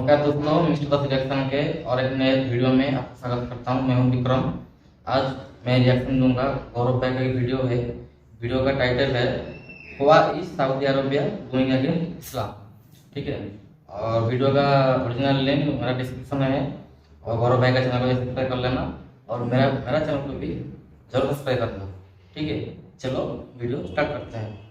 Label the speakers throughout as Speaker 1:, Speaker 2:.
Speaker 1: नमस्कार दोस्तों, mister the selection के और एक नए वीडियो में आपका स्वागत करता हूं। मैं हूं विक्रम। आज मैं रिएक्शन दूंगा गौरव भाई का एक वीडियो है। वीडियो का टाइटल है what is Saudi Arabia going against इस्लाम। ठीक है, और वीडियो का ओरिजिनल लिंक मेरा डिस्क्रिप्शन में है। और गौरव भाई का चैनल को सब्सक्राइब कर लेना और मेरा चैनल को भी जरूर सब्सक्राइब करना। ठीक है, चलो वीडियो स्टार्ट करते हैं।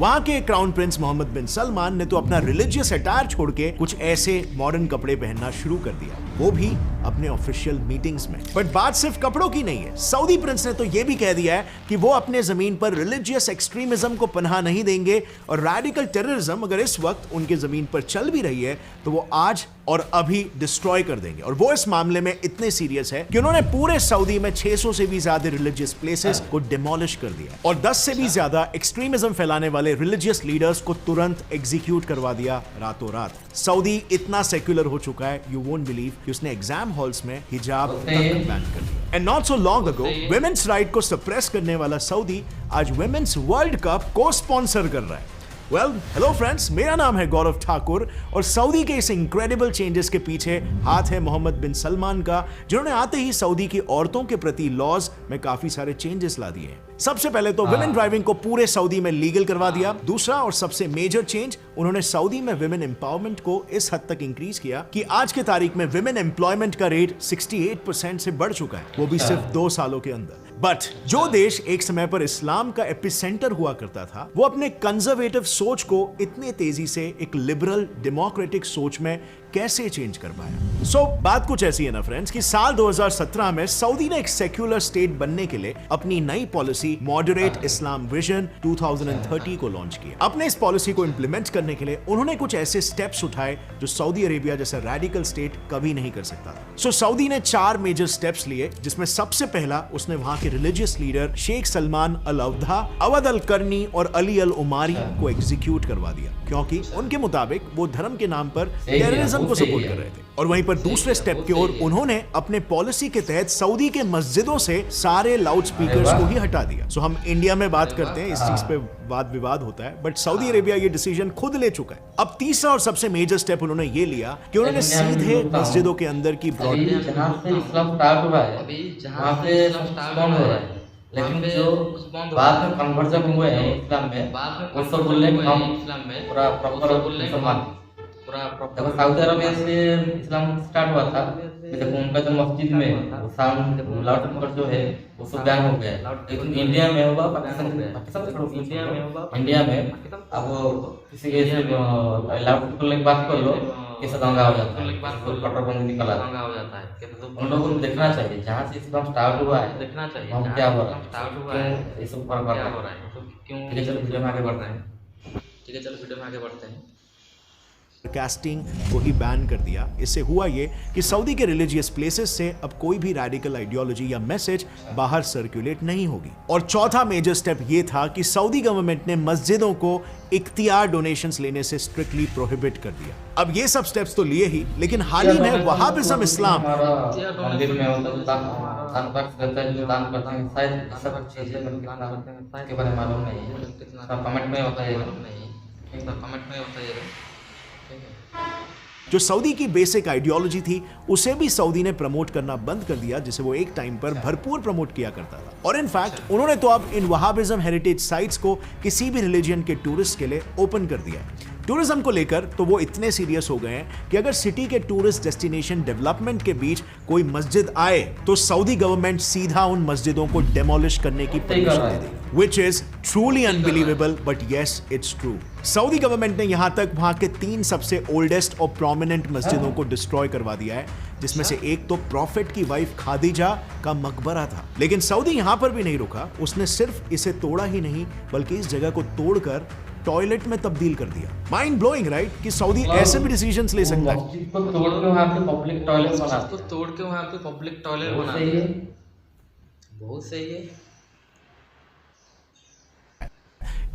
Speaker 2: वहां के क्राउन प्रिंस मोहम्मद बिन सलमान ने तो अपना रिलीजियस अटायर छोड़ के कुछ ऐसे मॉडर्न कपड़े पहनना शुरू कर दिया, वो भी अपने ऑफिशियल मीटिंग्स में। बट बात सिर्फ कपड़ों की नहीं है। सऊदी प्रिंस ने तो यह भी कह दिया है कि वो अपने जमीन पर रिलीजियस एक्सट्रीमिज्म को पनाह नहीं देंगे और रेडिकल टेररिज्म अगर इस वक्त उनके जमीन पर चल भी रही है तो वो आज और अभी डिस्ट्रॉय कर देंगे। और वो इस मामले में इतने सीरियस है कि उन्होंने पूरे सऊदी में 600 से भी ज्यादा रिलीजियस प्लेसेस को डिमोलिश कर दिया और 10 से भी ज्यादा एक्सट्रीमिज्म फैलाने वाले रिलीजियस लीडर्स को तुरंत एग्जीक्यूट करवा दिया रातों रात। सऊदी इतना सेक्युलर हो चुका है, यू वोंट बिलीव, कि उसने एग्जाम हॉल्स में हिजाब तक बैन कर दिया। And not so long ago women's right को सप्रेस करने वाला सऊदी आज वुमेन्स वर्ल्ड कप को स्पॉन्सर कर रहा है। वेल, हेलो फ्रेंड्स, मेरा नाम है गौरव ठाकुर और सऊदी के इस इंक्रेडिबल चेंजेस के पीछे हाथ है मोहम्मद बिन सलमान का, जिन्होंने आते ही सऊदी की औरतों के प्रति लॉज में काफी सारे चेंजेस ला दिए हैं। सबसे पहले तो वुमेन ड्राइविंग को पूरे सऊदी में लीगल करवा दिया। दूसरा और सबसे मेजर चेंज, उन्होंने सऊदी में वुमेन एम्पावरमेंट को इस हद तक इंक्रीज किया कि आज के तारीख में वुमेन एम्प्लॉयमेंट का रेट 68% से बढ़ चुका है, वो भी सिर्फ 2 सालों के अंदर। बट जो देश एक समय पर इस्लाम का एपिसेंटर हुआ करता था, वो अपने कंजर्वेटिव सोच को इतने तेजी से एक लिबरल डेमोक्रेटिक सोच में कैसे चेंज कर पाया? सो बात कुछ ऐसी है ना फ्रेंड्स कि साल 2017 में सऊदी ने एक सेक्युलर स्टेट बनने के लिए अपनी नई पॉलिसी मॉडरेट इस्लाम विजन 2030 को लॉन्च किया। अपने इस पॉलिसी को इंप्लीमेंट करने के लिए उन्होंने कुछ ऐसे स्टेप्स उठाए जो सऊदी अरेबिया जैसा रेडिकल स्टेट कभी नहीं कर सकता था। सो सऊदी ने 4 मेजर स्टेप्स लिए, जिसमें सबसे पहला उसने वहां के रिलीजियस लीडर शेख सलमान अल अवधा, अवध अल करनी और अली अल उमारी को एग्जीक्यूट करवा दिया, क्योंकि उनके मुताबिक वो धर्म के नाम पर टेररिज्म को सपोर्ट कर रहे थे। और वहीं पर दूसरे स्टेप की ओर उन्होंने अपने पॉलिसी के तहत सऊदी के मस्जिदों से सारे लाउड स्पीकर्स को ही हटा दिया। सो हम इंडिया में बात करते हैं, इस चीज पे वाद विवाद होता है, बट सऊदी अरेबिया ये डिसीजन खुद ले चुका है। अब तीसरा और सबसे मेजर स्टेप उन्होंने ये लिया कि उन्होंने सीधे मस्जिदों के अंदर की
Speaker 1: जहाँ से इस्लाम स्टार्ट हुआ है वहाँ पे इस्लाम हो रहा है, लेकिन जो बाद में कन्वर्जन हुए हैं इस्लाम में, वो सब बोलने में हम पूरा प्रॉपर मुसलमान। देखो सऊदी अरबिया से इस्लाम स्टार्ट हुआ था, देखो उनका जो मस्जिद में साउंड लाउड स्पीकर जो है वो सब बैन हो गया है। लेकिन इंडिया में हुआ, इंडिया में अब किसी के लाउड स्पीकर की बात कर लो, कैसा दंगा हो जाता है, कट्टरपंथी निकल आता है। उन लोगों को देखना चाहिए जहाँ से इस्लाम स्टार्ट हुआ है, देखना चाहिए हम क्या हो रहा है, ये सब फर्क क्या हो रहा है, क्यों। ठीक है, चलो वीडियो में आगे बढ़ते हैं।
Speaker 2: कास्टिंग को ही बैन कर दिया। इससे हुआ ये कि सऊदी के रिलीजियस प्लेसेस से अब कोई भी रेडिकल आइडियोलॉजी या मैसेज बाहर सर्कुलेट नहीं होगी। और चौथा मेजर स्टेप ये था कि सऊदी गवर्नमेंट ने मस्जिदों को इख्तियार डोनेशंस लेने से स्ट्रिक्टली प्रोहिबिट कर दिया। अब ये सब स्टेप्स तो लिए ही, लेकिन हाल ही में वहाबिज्म इस्लाम
Speaker 1: मंदिर में होता है दान करते हैं, जो दान करते हैं शायद सब चीजें के बारे में मालूम नहीं है, कमेंट में बताइएगा।
Speaker 2: जो सऊदी की बेसिक आइडियोलॉजी थी उसे भी सऊदी ने प्रमोट करना बंद कर दिया, जिसे वो एक टाइम पर भरपूर प्रमोट किया करता था। और इनफैक्ट उन्होंने तो अब इन वहाबिज्म हेरिटेज साइट्स को किसी भी रिलीजन के टूरिस्ट के लिए ओपन कर दिया है। टूरिज्म को लेकर तो वो इतने सीरियस हो गए हैं कि अगर सिटी के टूरिस्ट डेस्टिनेशन डेवलपमेंट के बीच कोई मस्जिद आए तो सऊदी गवर्नमेंट सीधा उन मस्जिदों को डेमोलिश करने की परमिशन दे देगी, which is truly unbelievable, but yes it's true. Saudi government ने यहां तक वहां के 3 सबसे ओल्डेस्ट और प्रोमिनेंट मस्जिदों को डिस्ट्रॉय करवा दिया है, जिसमें से एक तो प्रॉफिट की वाइफ खादीजा का मकबरा था। लेकिन सऊदी यहां पर भी नहीं रुका, उसने सिर्फ इसे तोड़ा ही नहीं बल्कि इस जगह को तोड़कर टॉयलेट में तब्दील कर दिया। माइंड ब्लोइंग राइट, कि सऊदी ऐसे भी डिसीजंस ले सकता है।
Speaker 1: मस्जिद को तोड़ के वहां पे पब्लिक टॉयलेट बना, बहुत सही है।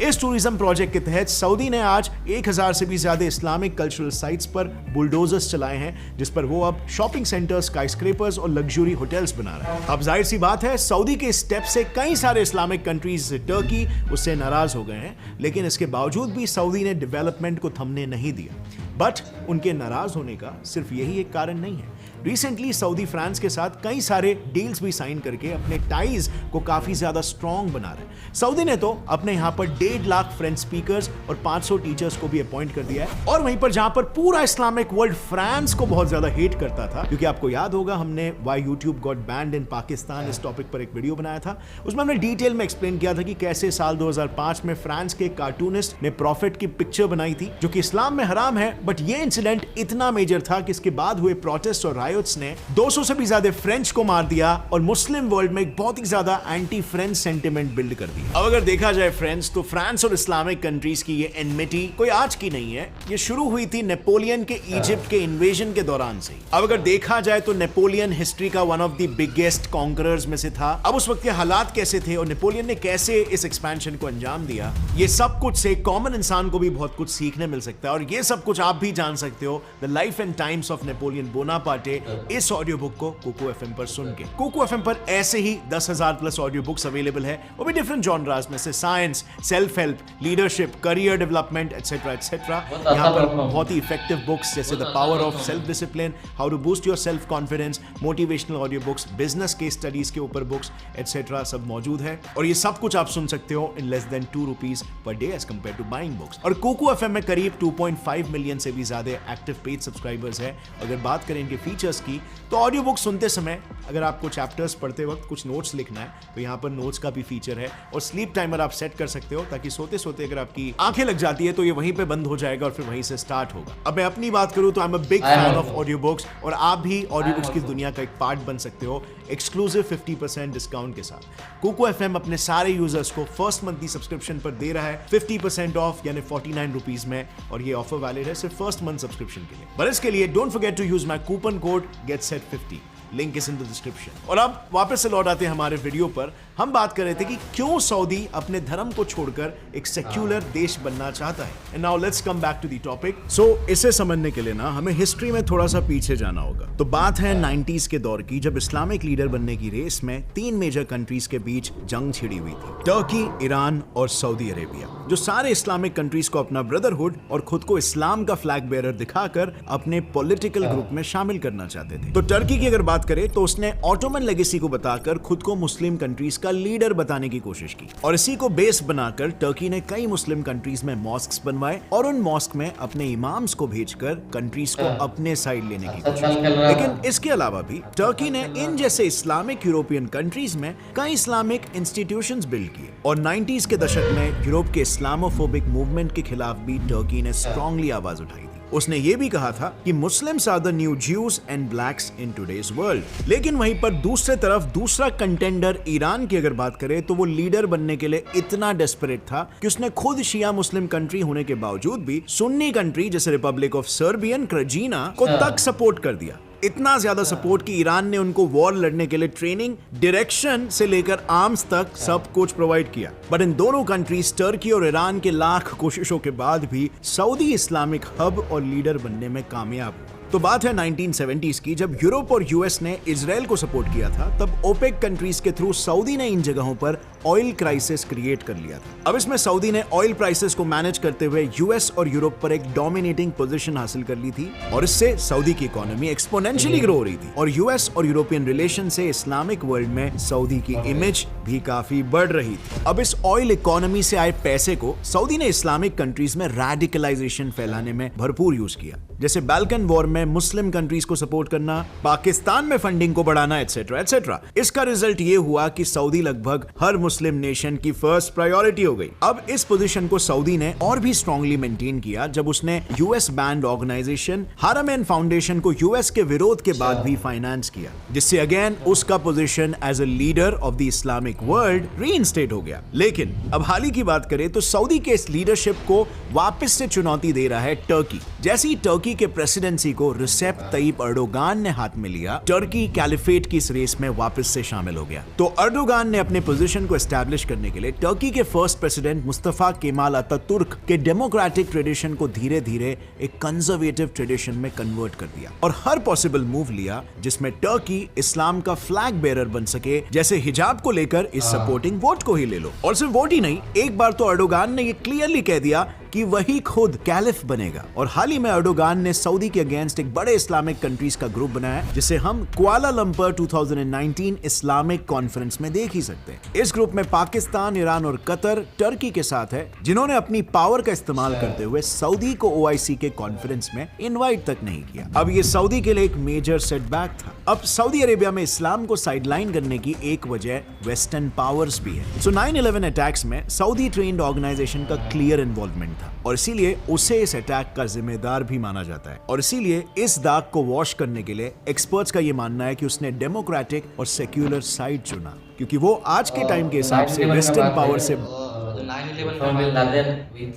Speaker 2: इस टूरिज्म प्रोजेक्ट के तहत सऊदी ने आज 1000 से भी ज्यादा इस्लामिक कल्चरल साइट्स पर बुलडोजर्स चलाए हैं, जिस पर वो अब शॉपिंग सेंटर्स, स्काईस्क्रेपर्स और लग्जरी होटल्स बना रहे हैं। अब जाहिर सी बात है, सऊदी के स्टेप से कई सारे इस्लामिक कंट्रीज, टर्की उससे नाराज हो गए हैं, लेकिन इसके बावजूद भी सऊदी ने डेवलपमेंट को थमने नहीं दिया। बट उनके नाराज होने का सिर्फ यही एक कारण नहीं है। रिसेंटली सऊदी फ्रांस के साथ कई सारे डील्स भी साइन करके अपने टाइज को काफी ज्यादा स्ट्रॉन्ग बना रहे हैं। सऊदी ने तो अपने यहाँ पर 1.5 लाख फ्रेंच स्पीकर्स और 500 टीचर्स को भी अपॉइंट कर दिया है। और वहीं पर जहां पर पूरा इस्लामिक वर्ल्ड फ्रांस को बहुत ज्यादा हेट करता था, क्योंकि आपको याद होगा हमने व्हाई यूट्यूब गॉट बैंड इन पाकिस्तान इस टॉपिक पर एक वीडियो बनाया था। उसमें हमने डिटेल में एक्सप्लेन किया था कि कैसे साल 2005 में फ्रांस के कार्टूनिस्ट ने प्रॉफिट की पिक्चर बनाई थी, जो कि इस्लाम में हराम है। बट ये इंसिडेंट इतना मेजर था कि इसके बाद हुए प्रोटेस्ट और रायोट्स ने 200 से भी ज्यादा फ्रेंच को मार दिया और मुस्लिम वर्ल्ड में एक बहुत ही ज्यादा एंटी फ्रेंच सेंटिमेंट बिल्ड कर दिया। अब अगर देखा जाए फ्रेंड्स, तो फ्रांस और इस्लामिक कंट्रीज की ये एनमिटी कोई आज की नहीं है। ये शुरू हुई थी नेपोलियन के इजिप्ट के इन्वेजन के दौरान से। अब अगर देखा जाए तो नेपोलियन हिस्ट्री का one of the biggest conquerors में से था। अब उस वक्त के हालात कैसे थे और नेपोलियन ने कैसे इस एक्सपेंशन को अंजाम दिया, ये सब कुछ से कॉमन इंसान को भी बहुत कुछ सीखने मिल सकता है। और ये सब कुछ आप भी जान सकते हो the life and times of Napoleon Bonaparte इस ऑडियो बुक को कोको एफएम पर सुन के। कोको एफएम पर ऐसे ही 10,000 प्लस ऑडियो बुक्स अवेलेबल है, वो भी डिफरेंट जॉनरास में से science, self help, leadership, career development etcetera etcetera. यहाँ पर बहुत ही इफेक्टिव बुक्स जैसे the power of self discipline, how to boost your self confidence, motivational audio books, business case studies के ऊपर बुक्स एटसेट्रा सब मौजूद है। और ये सब कुछ आप सुन सकते हो in less than 2 rupees per day as compare to buying books. और कोको एफएम में करीब 2.5 मिलियन से भी ज्यादा एक्टिव पेड सब्सक्राइबर्स है। अगर बात करें इनके फीचर्स की, तो ऑडियो बुक सुनते समय अगर आपको चैप्टर्स पढ़ते वक्त कुछ नोट्स लिखना है तो यहाँ पर नोट्स का भी फीचर है। और स्लीप टाइमर आप सेट कर सकते हो, ताकि सोते सोते अगर आपकी आंखें लग जाती है तो ये वहीं पे बंद हो जाएगा और फिर वहीं से स्टार्ट होगा। अब मैं अपनी बात करूं तो I am a big fan of audio books, और आप भी ऑडियो बुक्स की दुनिया का एक पार्ट बन सकते हो एक्सक्लूसिव 50% डिस्काउंट के साथ। कोको एफएम अपने सारे यूजर्स को फर्स्ट मंथली सब्सक्रिप्शन पर दे रहा है 50% ऑफ, यानी 49 रुपीज में। और ये ऑफर वैलिड है सिर्फ फर्स्ट मंथ सब्सक्रिप्शन के लिए। पर इसके लिए don't forget to use my coupon code GETSET50, link is in the description. और अब वापस से लौट आते हैं हमारे वीडियो पर। हम बात कर रहे थे कि क्यों सऊदी अपने धर्म को छोड़कर एक सेक्युलर देश बनना चाहता है। And now let's come back to the topic. So इसे समझने के लिए ना हमें हिस्ट्री में थोड़ा सा पीछे जाना होगा। तो बात है 90s के दौर की, जब इस्लामिक लीडर बनने की रेस में 3 मेजर कंट्रीज के बीच जंग छिड़ी हुई थी, टर्की, ईरान और सऊदी अरेबिया, जो सारे इस्लामिक कंट्रीज को अपना ब्रदरहुड और खुद को इस्लाम का फ्लैग बेरर दिखाकर अपने पॉलिटिकल ग्रुप में शामिल करना चाहते थे। तो टर्की की अगर बात करें तो उसने ऑटोमन लेगेसी को बताकर खुद को मुस्लिम कंट्रीज का लीडर बताने की कोशिश की, और इसी को बेस बनाकर टर्की ने कई मुस्लिम कंट्रीज में मॉस्क्स बनवाए और उन मॉस्क में अपने इमाम्स को भेजकर कंट्रीज को अपने साइड लेने की कोशिश की। लेकिन इसके अलावा भी टर्की ने इन जैसे इस्लामिक यूरोपियन कंट्रीज में कई इस्लामिक इंस्टीट्यूशंस बिल्ड किए। और 90s के दशक में यूरोप के इस्लामोफोबिक मूवमेंट के खिलाफ भी टर्की ने स्ट्रांगली आवाज उठाई थी। उसने ये भी कहा था कि Muslims are the new Jews and blacks in today's world. लेकिन वहीं पर दूसरे तरफ दूसरा कंटेंडर ईरान की अगर बात करें तो वो लीडर बनने के लिए इतना डेस्परेट था कि उसने खुद शिया मुस्लिम कंट्री होने के बावजूद भी सुन्नी कंट्री जैसे रिपब्लिक ऑफ सर्बियन क्रजीना को तक सपोर्ट कर दिया। इतना ज्यादा सपोर्ट कि ईरान ने उनको वॉर लड़ने के लिए ट्रेनिंग, डायरेक्शन से लेकर आर्म्स तक सब कुछ प्रोवाइड किया। बट इन दोनों कंट्रीज, टर्की और ईरान के लाख कोशिशों के बाद भी सऊदी इस्लामिक हब और लीडर बनने में कामयाब हुआ। तो बात है 1970s की, जब यूरोप और यूएस ने इजराइल को सपोर्ट किया था। तब ओपेक कंट्रीज के थ्रू सऊदी ने इन जगहों पर ऑयल क्राइसिस क्रिएट कर लिया था। अब इसमें सऊदी ने ऑयल प्राइसेस को मैनेज करते हुए यूएस और यूरोप पर एक डोमिनेटिंग पोजीशन हासिल कर ली थी, और इससे सऊदी की इकोनॉमी एक्सपोनेंशियली ग्रो हो रही थी। और यूएस और यूरोपियन रिलेशन से इस्लामिक वर्ल्ड में सऊदी की इमेज भी काफी बढ़ रही थी। अब इस ऑयल इकोनॉमी से आए पैसे को सऊदी ने इस्लामिक कंट्रीज में रेडिकलाइजेशन फैलाने में भरपूर यूज किया, जैसे बाल्कन वॉर में मुस्लिम कंट्रीज को सपोर्ट करना, पाकिस्तान में फंडिंग को बढ़ाना एटसेट्रा एटसेट्रा। इसका रिजल्ट ये हुआ कि सऊदी लगभग हर मुस्लिम नेशन की फर्स्ट प्रायोरिटी हो गई। अब इस पोजीशन को सऊदी ने और भी स्ट्रांगली मेंटेन किया जब उसने यूएस बैंड ऑर्गेनाइजेशन हरमैन फाउंडेशन को यूएस के विरोध के बाद भी फाइनेंस किया, जिससे अगेन उसका position as a leader of the Islamic world reinstate हो गया। लेकिन अब हाल ही की बात करें तो सऊदी के इस लीडरशिप को वापस से चुनौती दे रहा है टर्की। जैसे ही टर्की टर्की के प्रेसिडेंसी को रिसेप तय्यिप अर्दोगान ने हाथ में लिया, टर्की कैलिफेट की इस रेस में वापस से शामिल हो गया। तो अर्दोगान ने अपने पोजीशन को एस्टैब्लिश करने के लिए टर्की के first president Mustafa Kemal Ataturk के डेमोक्रेटिक ट्रेडिशन को धीरे धीरे एक कंजर्वेटिव ट्रेडिशन में कन्वर्ट कर दिया और हर पॉसिबल मूव लिया जिसमें टर्की इस्लाम का फ्लैग बेरर बन सके। जैसे हिजाब को लेकर इस सपोर्टिंग वोट को ही ले लो। और सिर्फ वोट ही नहीं, एक बार तो अर्दोगान ने ये क्लियरली कह दिया कि वही खुद कैलिफ बनेगा। और हाल ही में अर्दोगान ने सऊदी के अगेंस्ट एक बड़े इस्लामिक कंट्रीज का ग्रुप बनाया जिसे हम कुआलालंपुर 2019 इस्लामिक कॉन्फ्रेंस में देख ही सकते हैं। इस ग्रुप में पाकिस्तान, ईरान और कतर टर्की के साथ है, जिन्होंने अपनी पावर का इस्तेमाल करते हुए सऊदी को OIC के कॉन्फ्रेंस में इनवाइट तक नहीं किया। अब ये सऊदी के लिए एक मेजर सेटबैक था। अब सऊदी अरेबिया में इस्लाम को साइडलाइन करने की एक वजह वेस्टर्न पावर्स भी है। सो 9/11 अटैक्स में सऊदी ट्रेन्ड ऑर्गेनाइजेशन का क्लियर इन्वॉल्वमेंट था और इसीलिए उसे इस अटैक का जिम्मेदार भी माना जाता है। और इसीलिए इस दाग को वॉश करने के लिए एक्सपर्ट्स का ये मानना है कि उसने डेमोक्रेटिक और सेक्युलर साइड चुना, क्योंकि वो आज के टाइम के हिसाब से वेस्टर्न पावर से
Speaker 1: 9/11 में लादेन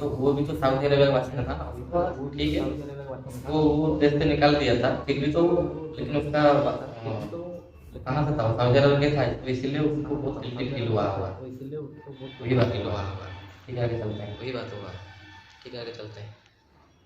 Speaker 1: वो भी तो सऊदी अरेबिया का बासिंदा था ना, वो ठीक है, वो देश से निकाल दिया था फिर भी तो, लेकिन उसका कहाँ से था, सऊदी अरेबिया था, तो इसीलिए उसको बहुत गिल्टी फील हुआ होगा, वही बात फील हुआ होगा। ठीक है, आगे चलते हैं, वही बात होगा। ठीक है, आगे चलते हैं।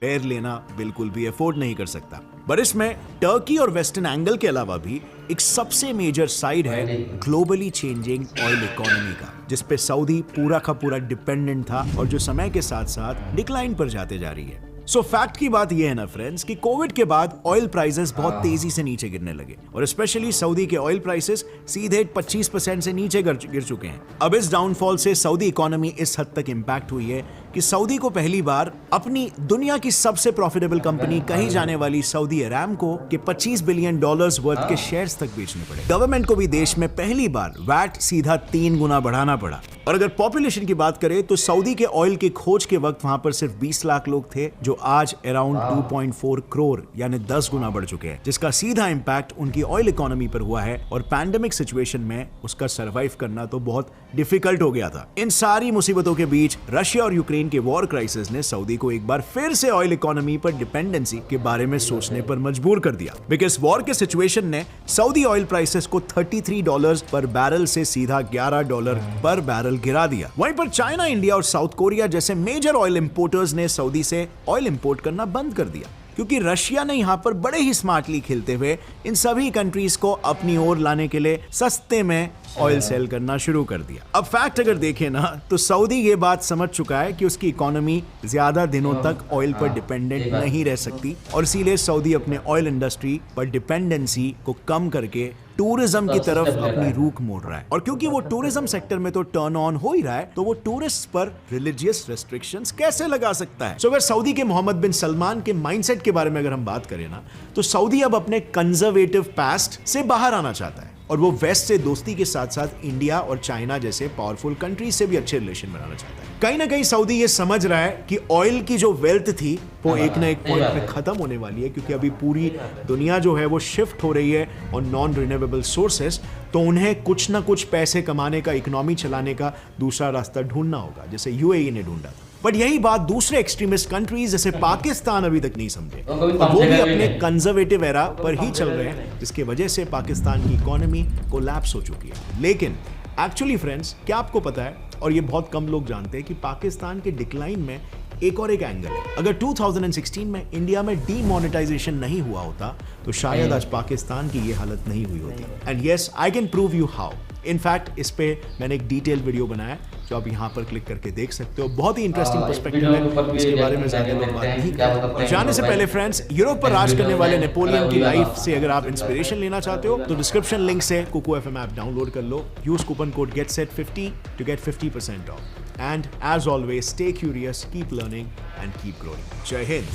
Speaker 2: पैर लेना बिल्कुल भी अफोर्ड नहीं कर सकता। पर इसमें टर्की और वेस्टर्न एंगल के अलावा भी एक सबसे मेजर साइड है ग्लोबली चेंजिंग ऑयल इकोनॉमी का, जिस पे सऊदी पूरा का पूरा डिपेंडेंट था और जो समय के साथ साथ डिक्लाइन पर जाते जा रही है। सो फैक्ट की बात यह है ना फ्रेंड्स कि कोविड के बाद ऑयल प्राइसेस बहुत तेजी से नीचे गिरने लगे और स्पेशली सऊदी के ऑयल प्राइसेस सीधे 25% से नीचे गिर चुके हैं। अब इस डाउनफॉल से सऊदी इकोनॉमी इस हद तक इंपैक्ट हुई है कि सऊदी को पहली बार अपनी दुनिया की सबसे प्रॉफिटेबल कंपनी कही जाने वाली सऊदी अरामको के $25 बिलियन वर्थ के शेयर्स तक बेचने पड़े। गवर्नमेंट को भी देश में पहली बार वैट सीधा 3 गुना बढ़ाना पड़ा। और अगर पॉपुलेशन की बात करें तो सऊदी के ऑयल की खोज के वक्त वहां पर सिर्फ 20 लाख लोग थे, जो आज अराउंड 2.4 करोड़ यानी 10 गुना बढ़ चुके हैं, जिसका सीधा इंपैक्ट उनकी ऑयल इकोनॉमी पर हुआ है। और पैंडेमिक सिचुएशन में उसका सरवाइव करना तो बहुत डिफिकल्ट हो गया था। इन सारी मुसीबतों के बीच रशिया और यूक्रेन के वॉर क्राइसिस ने सऊदी को एक बार फिर से ऑयल इकोनॉमी पर डिपेंडेंसी के बारे में सोचने पर मजबूर कर दिया, बिकॉज वॉर के सिचुएशन ने सऊदी ऑयल प्राइसेस को $33 पर बैरल से सीधा $11 पर बैरल गिरा दिया। वहीं पर चाइना, इंडिया और साउथ कोरिया जैसे मेजर ऑयल इंपोर्टर्स ने सऊदी से ऑयल इंपोर्ट करना बंद कर दिया, क्योंकि रशिया ने यहां पर बड़े ही स्मार्टली खेलते हुए इन सभी कंट्रीज को अपनी ओर लाने के लिए सस्ते में ऑयल सेल करना शुरू कर दिया। अब फैक्ट अगर देखें ना तो सऊदी ये बात समझ चुका है कि उसकी इकोनॉमी ज्यादा दिनों तक ऑयल पर डिपेंडेंट नहीं रह सकती और इसीलिए सऊदी अपने ऑयल इंडस्ट्री पर डिपेंडेंसी को कम करके टूरिज्म की तरफ अपनी रुख मोड़ रहा है। और क्योंकि वो टूरिज्म सेक्टर में तो टर्न ऑन हो ही रहा है, तो वो टूरिस्ट पर रिलीजियस रेस्ट्रिक्शंस कैसे लगा सकता है? अगर सऊदी के मोहम्मद बिन सलमान के माइंडसेट के बारे में अगर हम बात करें ना, तो सऊदी अब अपने कंजर्वेटिव पास्ट से बाहर आना चाहता है और वो वेस्ट से दोस्ती के साथ साथ इंडिया और चाइना जैसे पावरफुल कंट्रीज से भी अच्छे रिलेशन बनाना चाहता है। कहीं ना कहीं सऊदी ये समझ रहा है कि ऑयल की जो वेल्थ थी वो एक ना एक पॉइंट पे खत्म होने वाली है, क्योंकि अभी पूरी दुनिया जो है वो शिफ्ट हो रही है और नॉन रिन्यूएबल सोर्सेस, तो उन्हें कुछ ना कुछ पैसे कमाने का, इकोनॉमी चलाने का दूसरा रास्ता ढूंढना होगा, जैसे UAE ने ढूंढा था। बट यही बात दूसरे एक्सट्रीमिस्ट कंट्रीज जैसे पाकिस्तान अभी तक नहीं समझे, और वो भी अपने कंजर्वेटिव एरा पर ही चल रहे हैं, जिसकी वजह से पाकिस्तान की इकोनॉमी कोलैप्स हो चुकी है। लेकिन एक्चुअली फ्रेंड्स, क्या आपको पता है, और ये बहुत कम लोग जानते हैं, कि पाकिस्तान के डिक्लाइन में एक और एक एंगल है। अगर 2016 में इंडिया में डीमोनेटाइजेशन नहीं हुआ होता तो शायद आज पाकिस्तान की ये हालत नहीं हुई होती। And yes, I can prove you how. In fact इस पे मैंने एक डिटेल वीडियो बनाया जो आप यहाँ पर क्लिक करके देख सकते हो। बहुत ही इंटरेस्टिंग पर्सपेक्टिव है, इसके बारे में ज्यादा लोग बात नहीं करते। जाने से पहले फ्रेंड्स, यूरोप पर राज करने वाले नेपोलियन की लाइफ से अगर आप इंस्पिरेशन लेना चाहते हो तो डिस्क्रिप्शन लिंक से कुकू FM ऐप डाउनलोड कर लो। Use coupon code GETSET50 to get 50% off. And as always, stay curious, keep learning and keep growing. जय हिंद।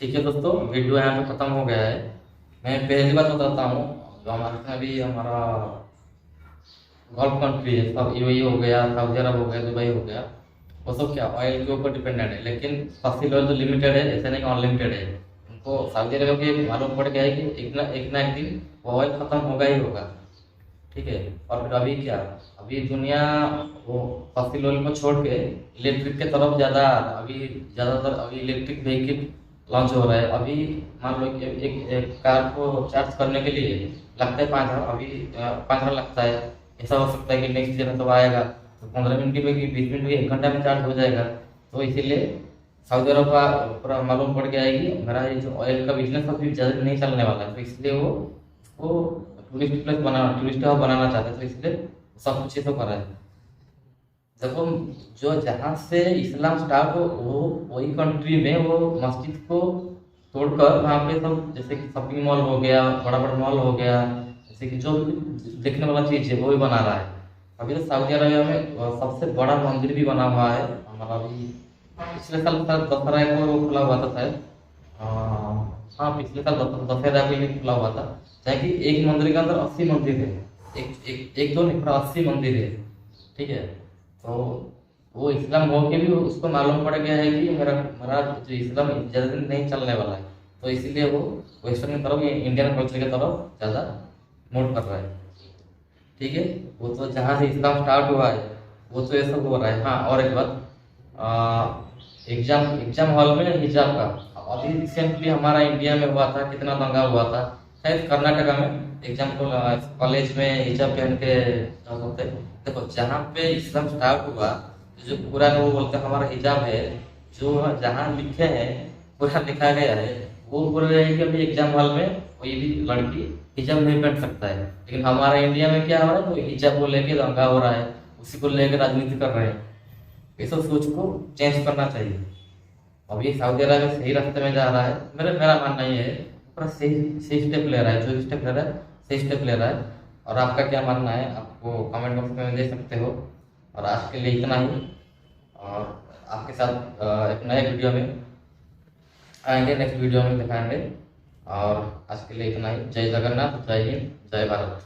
Speaker 1: ठीक है दोस्तों, वीडियो यहाँ पे खत्म हो गया है। मैं पहली बात बताता हूँ, जो हमारे अभी हमारा गल्फ कंट्री है, सब UAE हो गया, सऊदी अरब हो गया, दुबई हो गया, वो सब क्या ऑयल के ऊपर डिपेंडेंट है। लेकिन फॉसिल ऑयल तो लिमिटेड है, ऐसा नहीं कि अनलिमिटेड है। उनको सऊदी अरब के मालूम पड़ गया है कि एक ना एक दिन वो ऑयल खत्म होगा ही होगा। ठीक है। और फिर अभी क्या, अभी दुनिया वो फॉसिल ऑयल को छोड़ के इलेक्ट्रिक के तरफ ज़्यादा, अभी ज़्यादातर अभी इलेक्ट्रिक व्हीकल लॉन्च हो रहा है। अभी मान लो कि एक कार को चार्ज करने के लिए लगता है 5 अभी 5 लगता है। ऐसा हो सकता है कि नेक्स्ट ईयर तो आएगा तो 15 मिनट में कि 20 मिनट में 1 घंटा में चार्ज हो जाएगा। तो इसीलिए सऊदी अरब का पूरा मालूम पड़ गया है कि मेरा ये जो ऑयल का बिजनेस अभी ज़्यादा नहीं चलने वाला है, तो इसलिए वो उसको टूरिस्ट प्लेस बनाना, टूरिस्ट हब बनाना चाहते हैं। तो इसलिए सब कुछ ये तो कर रहा है। देखो, जो जहाँ से इस्लाम स्टार्ट हो वो वही कंट्री में वो मस्जिद को तोड़कर वहाँ पे सब, जैसे कि शॉपिंग मॉल हो गया, बड़ा बड़ा मॉल हो गया, जैसे कि जो भी देखने वाला चीज़ है वो भी बना रहा है। अभी तो सऊदी अरबिया में सबसे बड़ा मंदिर भी बना हुआ है हमारा। अभी पिछले साल दशहरा को खुला हुआ था शायद, हाँ पिछले साल दशहरा को ये खुला हुआ था। चाहे कि एक मंदिर के अंदर 80 मंदिर है, एक दो नहीं, पूरा 80 मंदिर है। ठीक है, तो वो इस्लाम हो के भी उसको मालूम पड़ गया है कि मेरा मेरा जो इस्लाम ज़्यादा दिन नहीं चलने वाला है, तो इसीलिए वो वेस्टर्न की तरफ, इंडियन कल्चर की तरफ ज़्यादा मूव कर रहा है। ठीक है, वो तो जहाँ से इस्लाम स्टार्ट हुआ है वो तो ये सब हो रहा है। हाँ, और एक बात, एग्जाम हॉल में हिजाब का अभी रिसेंटली हमारा इंडिया में हुआ था, कितना दंगा हुआ था, शायद कर्नाटका में एग्जाम कॉलेज में हिजाब पहन के जा सकते। देखो, जहाँ पे इस्लाम स्टार्ट हुआ, जो पूरा वो बोलते हैं हमारा हिजाब है, जो जहाँ लिखे हैं पूरा लिखा गया है, वो बोल रहे हैं कि अभी एग्जाम हॉल में कोई भी लड़की हिजाब नहीं पहन सकता है। लेकिन हमारे इंडिया में क्या हो रहा है, तो हिजाब को लेके दंगा हो रहा है, उसी को लेकर राजनीति कर रहे हैं। ये सब सोच को चेंज करना चाहिए। अभी सऊदी अरब सही रास्ते में जा रहा है, मेरा मानना ये है, पूरा सही स्टेप ले रहा है, जो स्टेप ले रहा है सही स्टेप ले रहा है। और आपका क्या मानना है, आपको कमेंट बॉक्स में दे सकते हो। और आज के लिए इतना ही, और आपके साथ एक नए वीडियो में आएंगे, नेक्स्ट वीडियो में दिखाएंगे। और आज के लिए इतना ही। जय जगन्नाथ, जय हिंद, जय भारत।